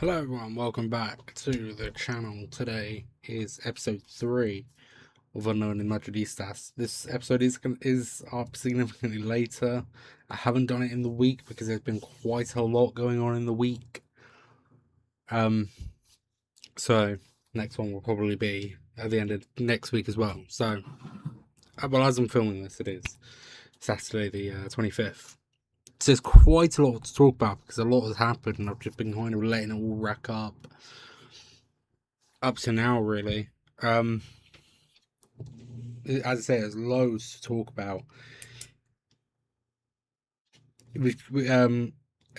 Hello everyone, welcome back to the channel. Today is episode 3 of Unknowingly Madridistas. This episode is up significantly later. I haven't done it in the week because there's been quite a lot going on in the week. So next one will probably be at the end of next week as well. So, well, as I'm filming this, it is Saturday the 25th. So there's quite a lot to talk about because a lot has happened and I've just been kind of letting it all rack up to now, really. As I say, there's loads to talk about.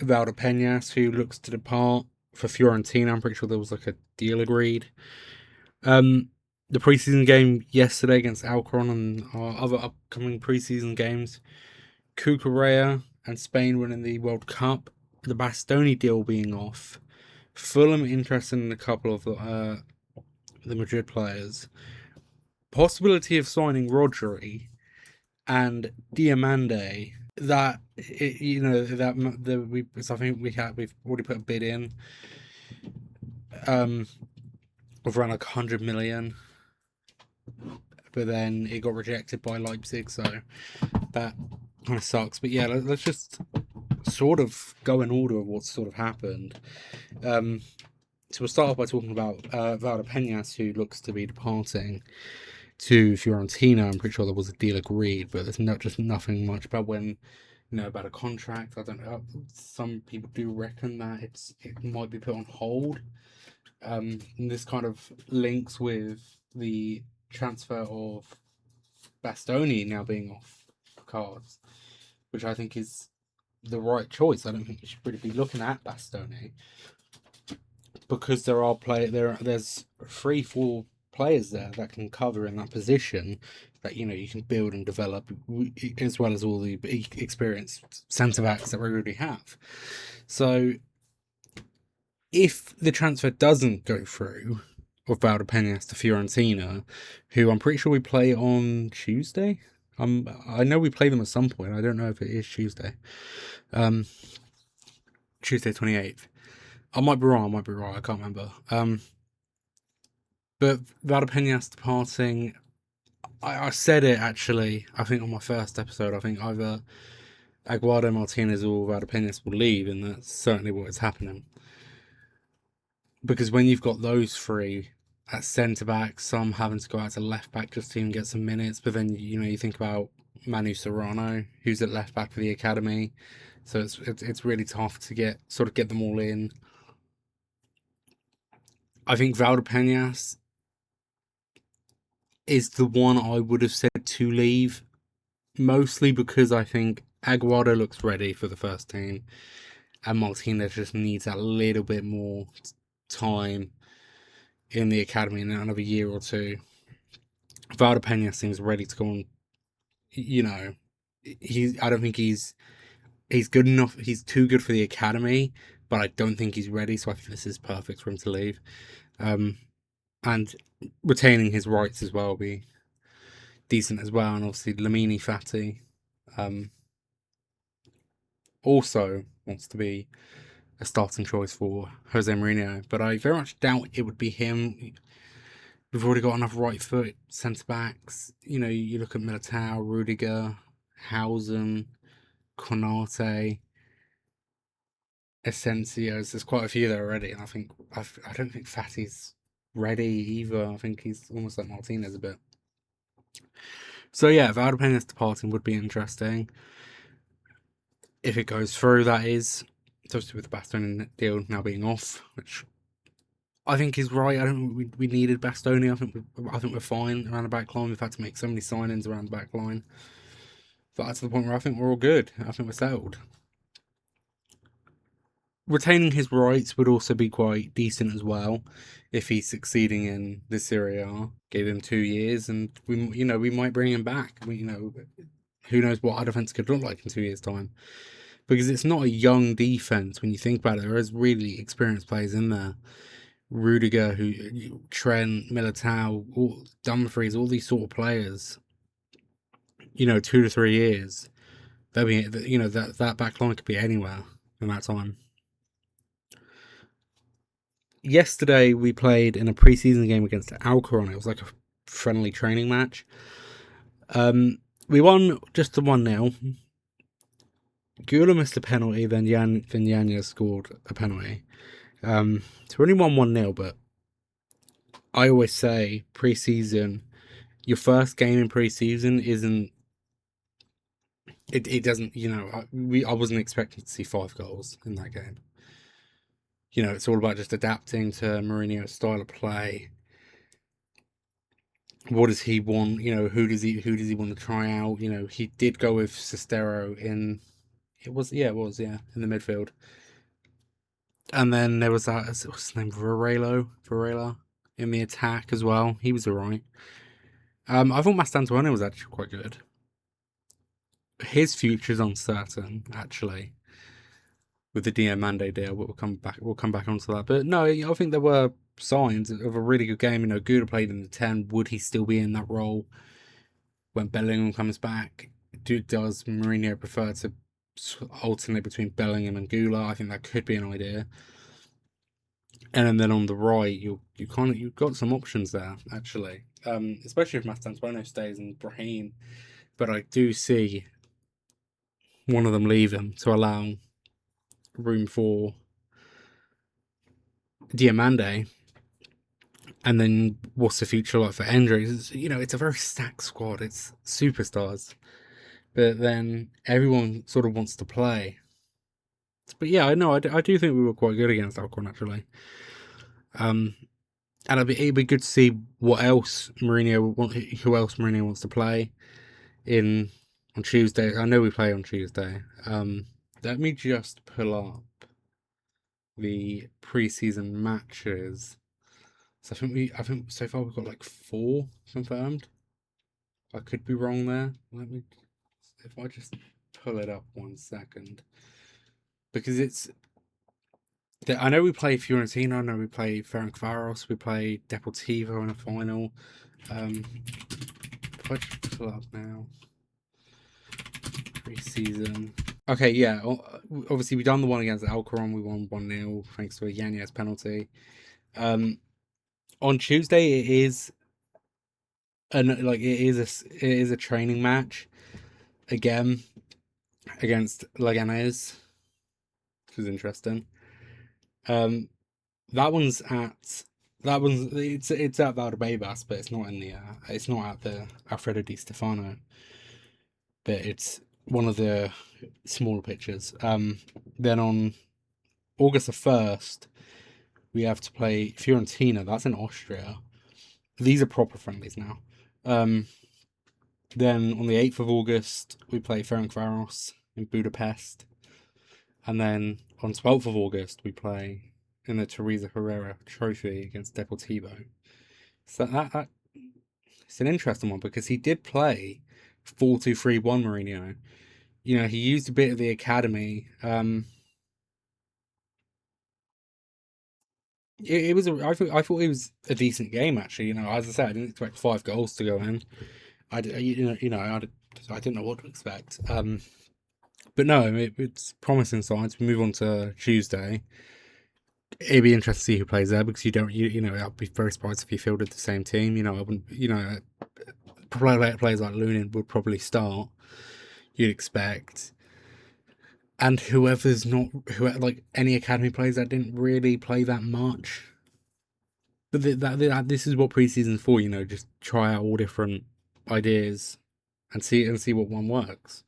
Valdepenas, who looks to depart for Fiorentina. I'm pretty sure there was like a deal agreed. The preseason game yesterday against Alcoron and our other upcoming preseason games. Cucurella and Spain winning the World Cup. The Bastoni deal being off. Fulham interested in a couple of the Madrid players. Possibility of signing Rodri and Diomande. That I think we've already put a bid in of around like 100 million, but then it got rejected by Leipzig, so that kind of sucks. But yeah, let's just sort of go in order of what's sort of happened. So we'll start off by talking about Valdepenas, who looks to be departing to Fiorentina. I'm pretty sure there was a deal agreed, but there's just nothing much about about a contract. I don't know. Some people do reckon that it might be put on hold. And this kind of links with the transfer of Bastoni now being off the cards, which I think is the right choice. I don't think we should really be looking at Bastoni because there's 3-4 players there that can cover in that position that you can build and develop, as well as all the experienced centre backs that we already have. So if the transfer doesn't go through of Valdepenas to Fiorentina, who I'm pretty sure we play on Tuesday. I know we play them at some point. I don't know if it is Tuesday. Tuesday 28th. I might be wrong. I can't remember. But Valdepenas departing, I said it actually, I think on my first episode, I think either Aguado, Martinez or Valdepenas will leave, and that's certainly what is happening. Because when you've got those three at centre back, some having to go out to left back just to even get some minutes, but then you think about Manu Serrano, who's at left back for the academy, so it's really tough to get them all in. I think Valdepenas is the one I would have said to leave, mostly because I think Aguado looks ready for the first team, and Martinez just needs a little bit more time in the academy in another year or two. Valdepenas seems ready to go on. I don't think he's good enough. He's too good for the academy, but I don't think he's ready. So I think this is perfect for him to leave. And retaining his rights as well will be decent as well. And obviously Lamini Fati also wants to be a starting choice for Jose Mourinho, but I very much doubt it would be him. We've already got enough right foot centre backs. You look at Militao, Rudiger, Hausen, Konate, Asensio's. There's quite a few there already, and I don't think Fati's ready either. I think he's almost like Martinez a bit. So yeah, Valdepenas departing would be interesting if it goes through. That is, especially with the Bastoni deal now being off, which I think is right. I don't think we needed Bastoni. I think we're fine around the back line. We've had to make so many signings around the back line, but that's the point where I think we're all good. I think we're settled. Retaining his rights would also be quite decent as well if he's succeeding in the Serie A. Gave him 2 years, and we might bring him back. Who knows what our defense could look like in 2 years' time? Because it's not a young defense when you think about it. There is really experienced players in there. Rudiger, Trent, Militao, Dumfries, all these sort of players. 2 to 3 years. They'll be, that back line could be anywhere in that time. yesterday we played in a preseason game against Alcoron. It was like a friendly training match. We won just the 1-0. Gula missed a penalty, then Yanya scored a penalty. So we only won 1-0, but I always say preseason, your first game in preseason isn't. It doesn't. I wasn't expecting to see 5 goals in that game. It's all about just adapting to Mourinho's style of play. What does he want? Who does he want to try out? He did go with Sestero in. It was in the midfield. And then there was that, what's his name, Varela in the attack as well. He was alright. I thought Mastantuono was actually quite good. His future's uncertain, actually, with the Diomande deal. We'll come back onto that. But no, I think there were signs of a really good game. Gouda played in the 10. Would he still be in that role when Bellingham comes back? Does Mourinho prefer to alternate between Bellingham and Gula? I think that could be an idea. And then on the right, you've got some options there, actually. Especially if Mastantuono stays and Brahim. But I do see one of them leave him to allow room for Diomande. And then what's the future like for injuries? It's a very stacked squad. It's superstars. But then everyone sort of wants to play. But yeah, I know. I do think we were quite good against Alcoron, actually. And it'd be good to see who else Mourinho wants to play on Tuesday. I know we play on Tuesday. Let me just pull up the preseason matches. So I think so far we've got like 4 confirmed. I could be wrong there. If I just pull it up 1 second, because I know we play Fiorentina. I know we play Ferencváros. We play Deportivo in a final. If I just pull up now, preseason. Okay, yeah. Obviously, we done the one against Alcoron. We won 1-0 thanks to a Yanez penalty. On Tuesday, it is a training match again against Leganés, which is interesting. It's at Valdepenas, but it's not at the Alfredo Di Stefano, but it's one of the smaller pitches. Then on August the 1st, we have to play Fiorentina. That's in Austria. These are proper friendlies now. Then on the 8th of August, we play Ferencváros in Budapest. And then on 12th of August, we play in the Teresa Herrera Trophy against Deportivo. So that it's an interesting one, because he did play 4-2-3-1 Mourinho. He used a bit of the academy. I thought it was a decent game, actually. As I said, I didn't expect 5 goals to go in. I didn't know what to expect. But no, it's promising signs. We move on to Tuesday. It'd be interesting to see who plays there, because I'd be very surprised if he fielded the same team. I wouldn't. Players like Lunin would probably start. You'd expect. And any academy players that didn't really play that much. But this is what preseason's for, just try out all different ideas and see what one works.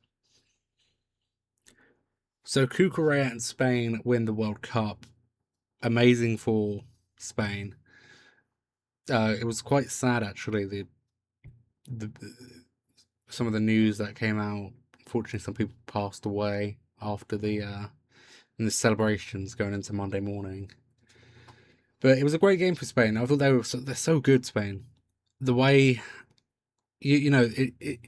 So Cucurella and Spain win the World Cup. Amazing for Spain. It was quite sad, actually, the some of the news that came out. Unfortunately, some people passed away after the celebrations going into Monday morning. But it was a great game for Spain. I thought they're so good, Spain. The way the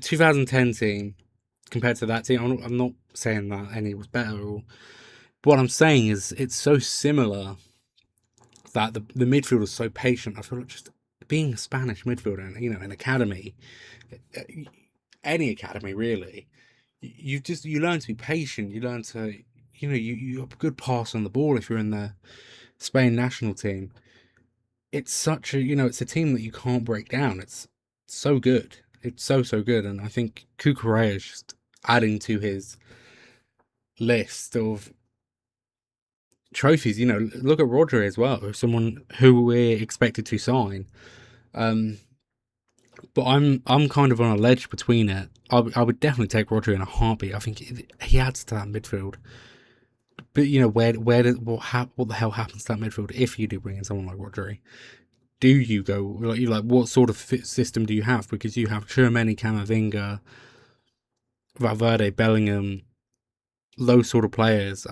2010 team compared to that team, I'm not saying that any was better. But what I'm saying is it's so similar that the midfield is so patient. I feel like just being a Spanish midfielder, an academy, any academy really, you learn to be patient. You learn to you have a good pass on the ball if you're in the Spain national team. It's such a, it's a team that you can't break down. It's so good. It's so good. And I think Cucurella is just adding to his list of trophies. Look at Rodri as well, someone who we're expected to sign. But I'm kind of on a ledge between it. I would definitely take Rodri in a heartbeat. I think he adds to that midfield. But what the hell happens to that midfield if you do bring in someone like Rodri? Do you go what sort of system do you have? Because you have Tchouaméni, Camavinga, Valverde, Bellingham, those sort of players.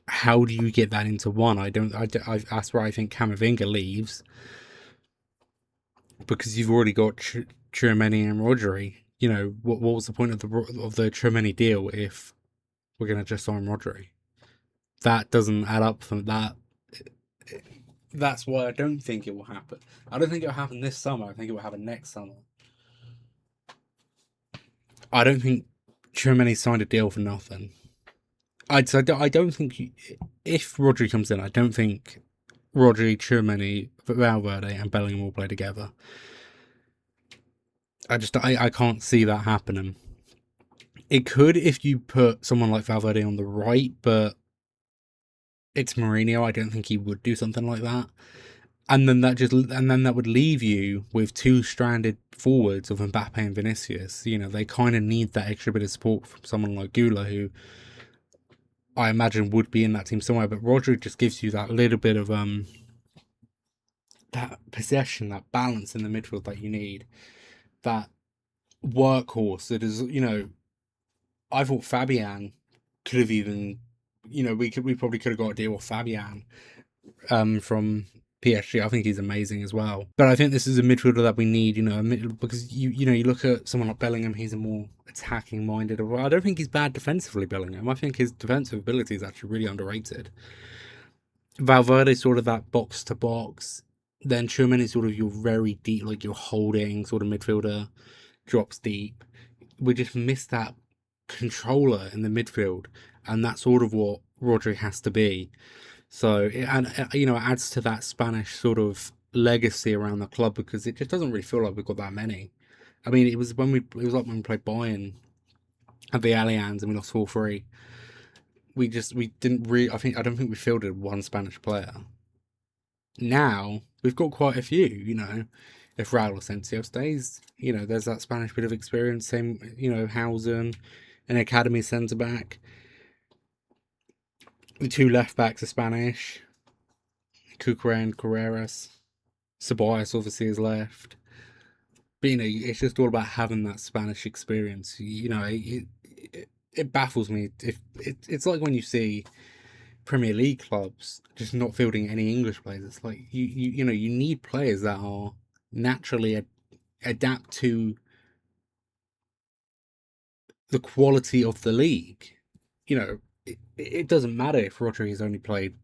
How do you get that into one? That's where I think Camavinga leaves, because you've already got Tchouaméni and Rodri. What was the point of the Tchouaméni deal if we're going to just sign Rodri? That doesn't add up for that. That's why I don't think it will happen. I don't think it will happen this summer. I think it will happen next summer. I don't think Tchouaméni signed a deal for nothing. I don't think if Rodri comes in, I don't think Rodri, Tchouaméni, Valverde, and Bellingham will play together. I can't see that happening. It could if you put someone like Valverde on the right, but it's Mourinho. I don't think he would do something like that. And then that would leave you with two stranded forwards of Mbappe and Vinicius. They kind of need that extra bit of support from someone like Gula, who I imagine would be in that team somewhere. But Rodri just gives you that little bit of that possession, that balance in the midfield that you need, that workhorse that is. I thought Fabian could have even, we probably could have got a deal with Fabian from PSG. I think he's amazing as well. But I think this is a midfielder that we need, because you look at someone like Bellingham, he's a more attacking minded. I don't think he's bad defensively, Bellingham. I think his defensive ability is actually really underrated. Valverde sort of that box to box. Then Tchouaméni is sort of your very deep, like your holding sort of midfielder, drops deep. We just missed that controller in the midfield, and that's sort of what Rodri has to be. So, it adds to that Spanish sort of legacy around the club, because it just doesn't really feel like we've got that many. I mean, it was like when we played Bayern at the Allianz and we lost 4-3. We didn't really. I don't think we fielded one Spanish player. Now we've got quite a few. If Raul Asensio stays, there's that Spanish bit of experience. Same, Hausen, an academy centre back. The two left backs are Spanish. Cucurella and Carreras. Ceballos obviously is left. But it's just all about having that Spanish experience. It baffles me. If it's like when you see Premier League clubs just not fielding any English players. It's like you need players that are naturally adapt to the quality of the league. It doesn't matter if Rodri has only played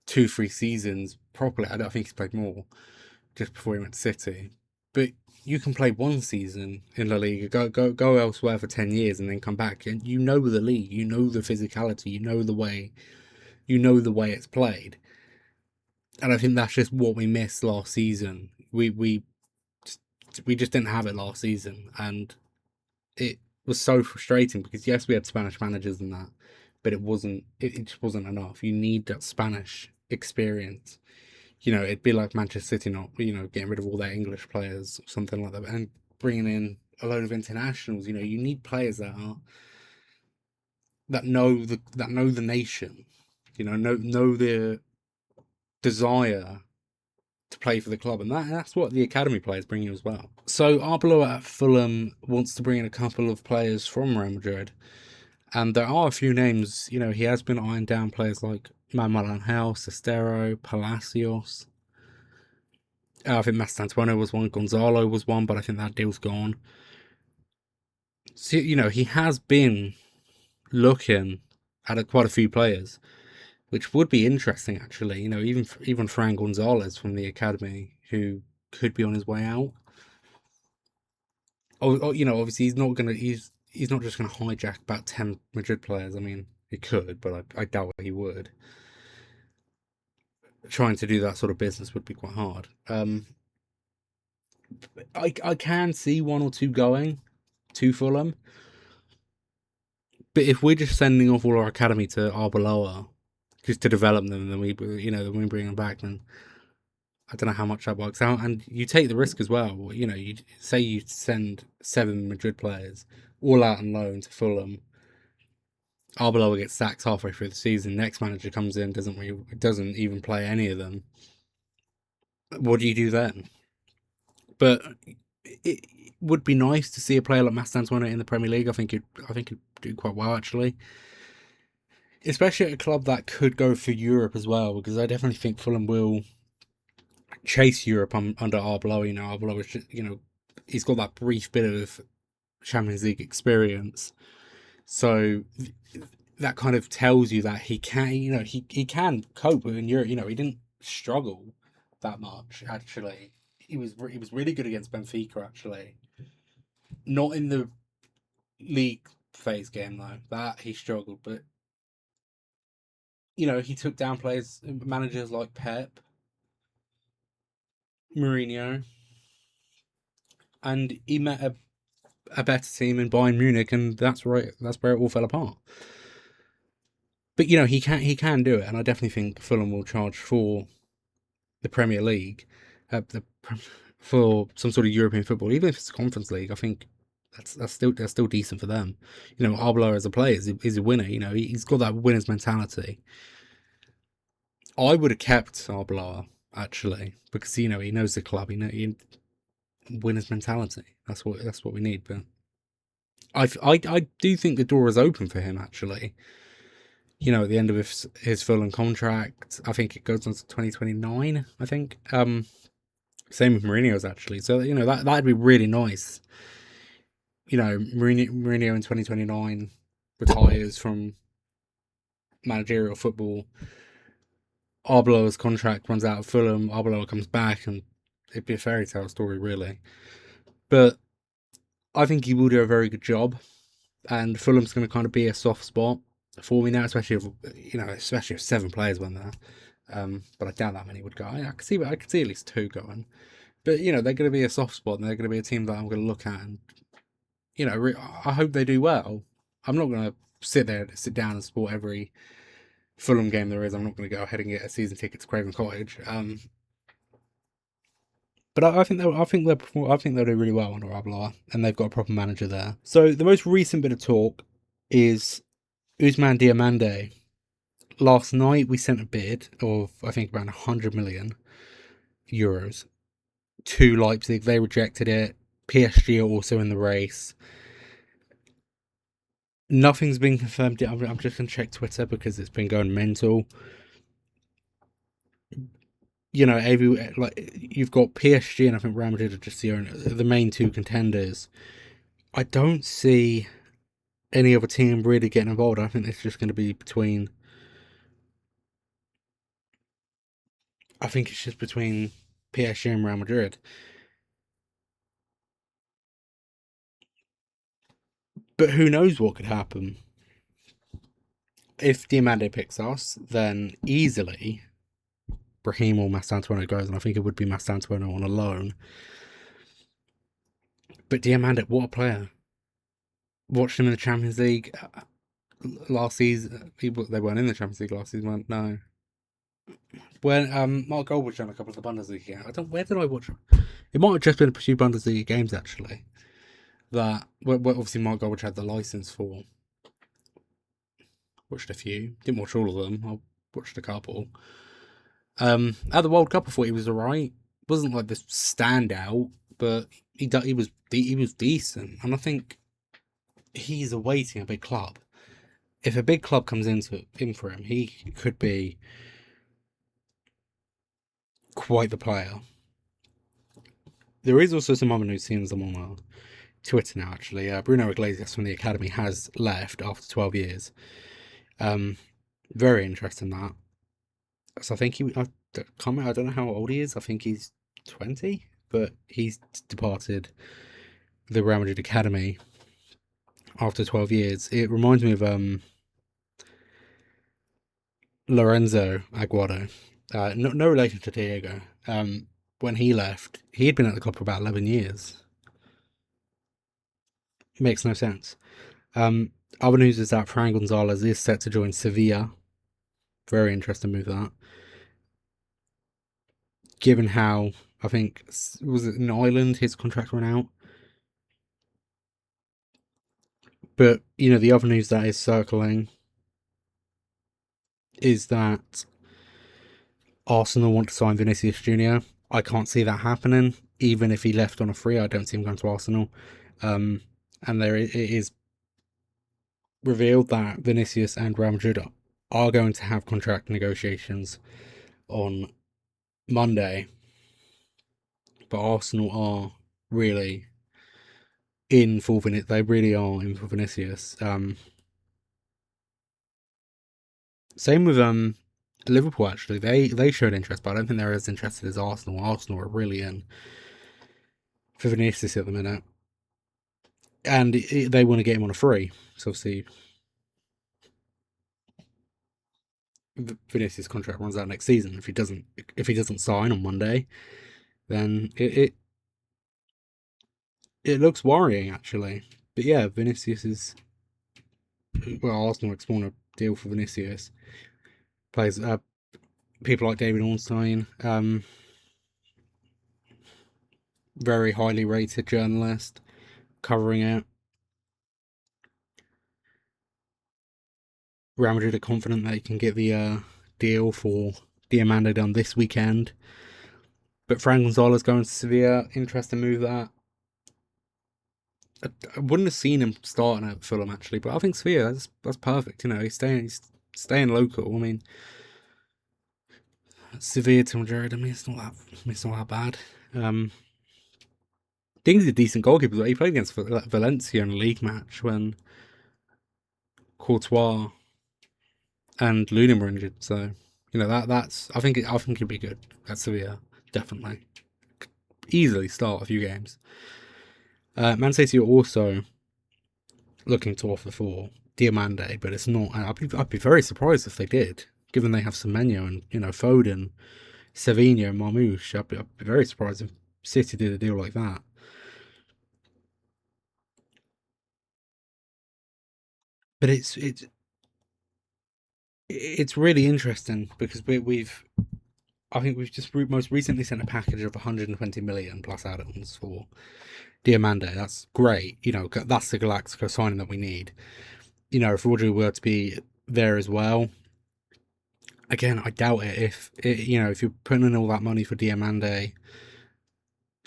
2-3 seasons properly. I don't think he's played more just before he went to City. But you can play one season in La Liga, go elsewhere for 10 years, and then come back, and the league, the physicality, the way it's played. And I think that's just what we missed last season. We just didn't have it last season, and it was so frustrating, because yes, we had Spanish managers and that, but it just wasn't enough. You need that Spanish experience. It'd be like Manchester City not, getting rid of all their English players or something like that, and bringing in a load of internationals. You need players that know the nation, know the desire to play for the club, and that's what the academy players bring you as well. So Arbeloa at Fulham wants to bring in a couple of players from Real Madrid, and there are a few names. He has been eyeing down players like Manuel Angel, Sestero, Palacios. I think Mastantuono was one, Gonzalo was one, but I think that deal's gone. So, he has been looking at quite a few players, which would be interesting, actually. Even Fran Gonzalez from the academy, who could be on his way out. Obviously he's not just gonna hijack about 10 Madrid players. I mean, He could, but I doubt he would. Trying to do that sort of business would be quite hard. I can see one or two going to Fulham, but if we're just sending off all our academy to Arbeloa just to develop them, and then we bring them back, then I don't know how much that works out. And you take the risk as well. You say you send 7 Madrid players all out on loan to Fulham. Arbeloa gets sacked halfway through the season. Next manager comes in, doesn't even play any of them. What do you do then? But it would be nice to see a player like Mastantuono in the Premier League. I think he'd do quite well, actually, especially at a club that could go for Europe as well. Because I definitely think Fulham will chase Europe under Arbeloa. Arbeloa is just, he's got that brief bit of Champions League experience, so that kind of tells you that he can, he can cope with in Europe. He didn't struggle that much, actually. He was really good against Benfica, actually. Not in the league phase game though. That he struggled, but he took down managers like Pep, Mourinho, and he met a better team in Bayern Munich, and that's where it all fell apart. But he can do it, and I definitely think Fulham will charge for the Premier League, for some sort of European football, even if it's a Conference League. I think that's still decent for them. Arbeloa as a player is a winner. He's got that winner's mentality. I would have kept Arbeloa, actually, because he knows the club. He winner's mentality. That's what we need. But I do think the door is open for him, actually. At the end of his Fulham contract, I think it goes on to 2029. I think. Same with Mourinho's, actually. So that'd be really nice. Mourinho in 2029 retires from managerial football. Arbeloa's contract runs out of Fulham. Arbeloa comes back, and it'd be a fairy tale story, really. But I think he will do a very good job, and Fulham's going to kind of be a soft spot for me now, especially if 7 players went there. But I doubt that many would go. I could see at least 2 going. But they're going to be a soft spot, and they're going to be a team that I'm going to look at, and I hope they do well. I'm not going to sit down and support every Fulham game there is. I'm not going to go ahead and get a season ticket to Craven Cottage. But I think they'll do really well under Arbeloa, and they've got a proper manager there. So the most recent bit of talk is Ousmane Diomande. Last night we sent a bid of, I think, around 100 million euros to Leipzig. They rejected it. PSG are also in the race. Nothing's been confirmed yet. I'm just going to check Twitter because it's been going mental. You've got PSG and I think Real Madrid are just the main 2 contenders. I don't see any other team really getting involved. I think it's just going to be between. I think it's just between PSG and Real Madrid. But who knows what could happen? If Diomande picks us, then easily Brahim or Mastantuono goes, and I think it would be Mastantuono on a loan. But Diomande, what a player! Watched him in the Champions League last season. They weren't in the Champions League last season, no. When Mark Goldwich done a couple of the Bundesliga games. Where did I watch him? It might have just been a few Bundesliga games, actually. That where obviously Mark Goldwich had the license for. Watched a few. Didn't watch all of them. I watched a couple. At the World Cup, I thought he was alright. Wasn't like this standout, but he was decent. And I think he's awaiting a big club. If a big club comes in for him, he could be quite the player. There is also some other news scenes I'm on Twitter now, actually. Bruno Iglesias from the academy has left after 12 years. Very interesting that. So I think I don't know how old he is. I think he's 20, but he's departed the Real Madrid academy after 12 years. It reminds me of Lorenzo Aguado, no relation to Diego. When he left, he had been at the club for about 11 years. It makes no sense. Other news is that Fran Gonzalez is set to join Sevilla. Very interesting move, that. Given how, I think, was it in Ireland his contract ran out? But, the other news that is circling is that Arsenal want to sign Vinicius Jr. I can't see that happening. Even if he left on a free, I don't see him going to Arsenal. And it is revealed that Vinicius and Real Madrid are going to have contract negotiations on Monday. But Arsenal are really in for Vinicius. They really are in for Vinicius. Same with Liverpool, actually. They showed interest, but I don't think they're as interested as Arsenal. Arsenal are really in for Vinicius at the minute. And they want to get him on a free. So obviously Vinicius' contract runs out next season. If he doesn't sign on Monday, then it looks worrying, actually. But yeah, Vinicius is, well, Arsenal exploring a deal for Vinicius. Plays people like David Ornstein, very highly rated journalist, covering it. Real Madrid are confident they can get the deal for Diomande done this weekend. But Fran Gonzalez going to Sevilla, interesting move, that. I wouldn't have seen him starting at Fulham, actually, but I think Sevilla, that's perfect. He's staying local. I mean, Sevilla to Madrid, I mean, it's not that bad. I think he's a decent goalkeeper, but he played against Valencia in a league match when Courtois and Lunin were injured. So, that's I think he'd be good at Sevilla, definitely. Easily start a few games. Man City are also looking to offer for Diomande, but it's not. I'd be very surprised if they did, given they have Semenyo and Foden, Savinho, and Marmoush. I'd be very surprised if City did a deal like that. But it's really interesting because I think we've just most recently sent a package of 120 million plus add-ons for Diomande. That's great. That's the Galactico signing that we need. If Rodri were to be there as well, again, I doubt it. If you're putting in all that money for Diomande,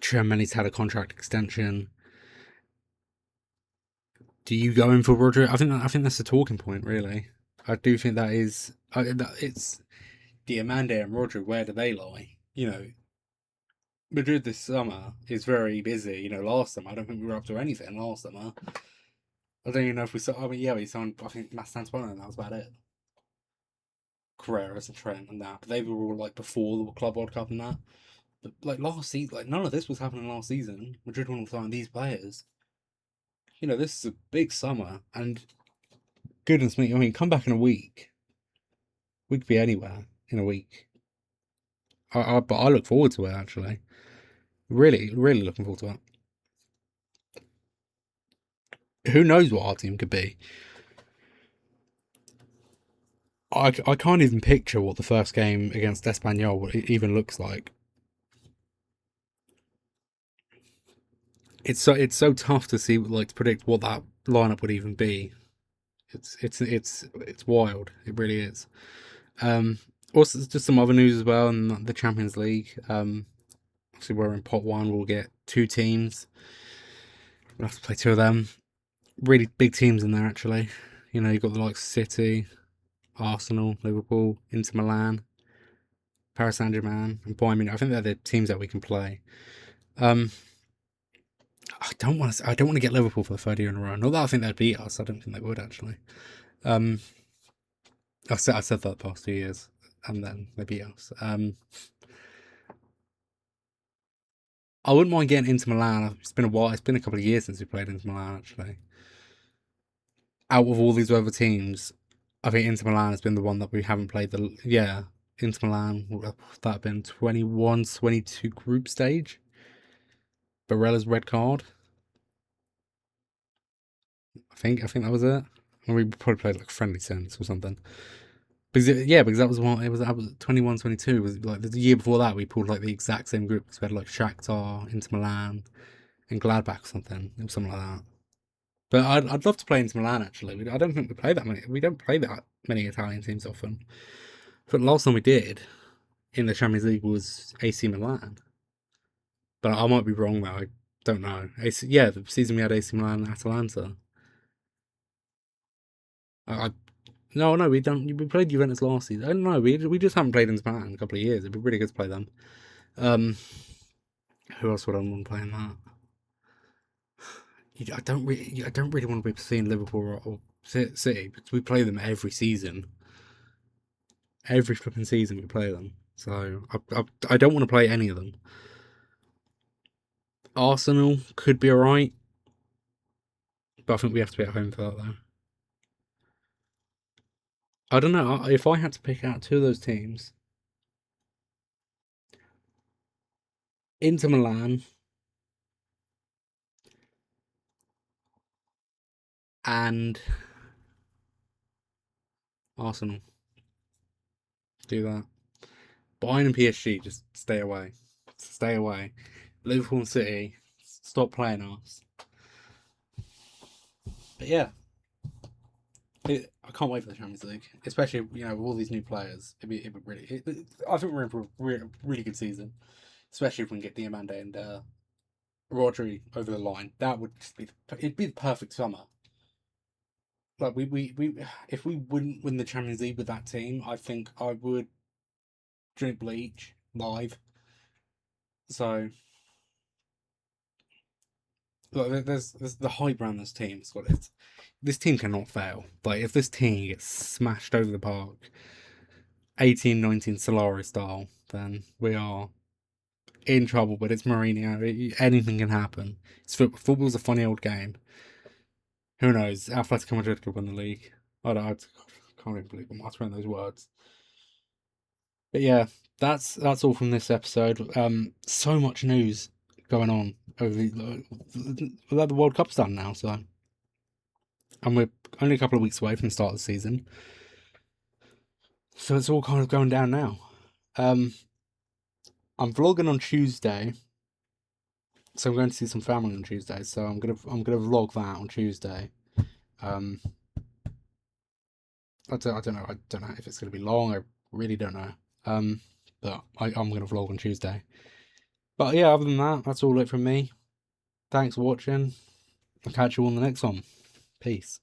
Tchouaméni's had a contract extension. Do you go in for Rodri? I think that's the talking point, really. I do think that is. It's Diomande and Rodri. Where do they lie? Madrid this summer is very busy. Last summer I don't think we were up to anything last summer. I don't even know if we saw. I mean, yeah, we signed. I think Mass Sanspana, and that was about it. Carreras and Trent and that, but they were all like before the Club World Cup and that. But like last season, like none of this was happening last season. Madrid want to sign these players. This is a big summer, and goodness me, I mean, come back in a week. We could be anywhere in a week. But I look forward to it, actually. Really, really looking forward to it. Who knows what our team could be? I can't even picture what the first game against Espanyol even looks like. It's so tough to see, like, to predict what that lineup would even be. It's wild. It really is. Also, just some other news as well in the Champions League. Obviously, we're in pot one. We'll get two teams. We'll have to play two of them. Really big teams in there, actually. You've got the likes of City, Arsenal, Liverpool, Inter Milan, Paris Saint-Germain, and Bayern Munich. I think they're the teams that we can play. I don't want to get Liverpool for the third year in a row. Not that I think they'd beat us. I don't think they would, actually. I said that the past 2 years, and then they beat us. I wouldn't mind getting into Milan. It's been a while. It's been a couple of years since we played into Milan, actually. Out of all these other teams, I think Inter Milan has been the one that we haven't played Inter Milan, that have been 21-22 group stage. Barella's red card. I think that was it. Or we probably played like friendly sense or something. Because that was one. It was that was 21-22. Was like the year before that we pulled like the exact same group. Because we had like Shakhtar, Inter Milan, and Gladbach or something. It was something like that. But I'd love to play Inter Milan actually. I don't think we play that many. We don't play that many Italian teams often. But last time we did in the Champions League was AC Milan. But I might be wrong though. I don't know. The season we had AC Milan and Atalanta. I no, we don't. We played Juventus last season. I don't know. We just haven't played Inter Milan in a couple of years. It'd be really good to play them. Um, who else would I want to play in that? I don't really want to be seeing Liverpool or City because we play them every season. Every flipping season we play them. So I don't want to play any of them. Arsenal could be alright, but I think we have to be at home for that though. I don't know. If I had to pick out two of those teams, Inter Milan and Arsenal, do that. Bayern and PSG, just stay away. Stay away. Liverpool and City, stop playing us. But yeah, I can't wait for the Champions League, especially with all these new players. It'd be really. I think we're in for a really good season, especially if we can get Diomande and Rodri over the line. That would just be it'd be the perfect summer. Like we if we wouldn't win the Champions League with that team, I think I would drink bleach live. So look, there's the hype around this team. This team cannot fail. Like if this team gets smashed over the park, 18-19 Solari style, then we are in trouble. But it's Mourinho. Anything can happen. Football's a funny old game. Who knows? Atletico Madrid could win the league. I can't even believe I'm uttering those words. But yeah, that's all from this episode. So much news going on over the World Cup's done now, so and we're only a couple of weeks away from the start of the season, so it's all kind of going down now. I'm vlogging on Tuesday, so I'm going to see some family on Tuesday. So I'm gonna vlog that on Tuesday. I don't know. I don't know if it's gonna be long. I really don't know. But I'm gonna vlog on Tuesday. But yeah, other than that, that's all it from me. Thanks for watching. I'll catch you on the next one. Peace.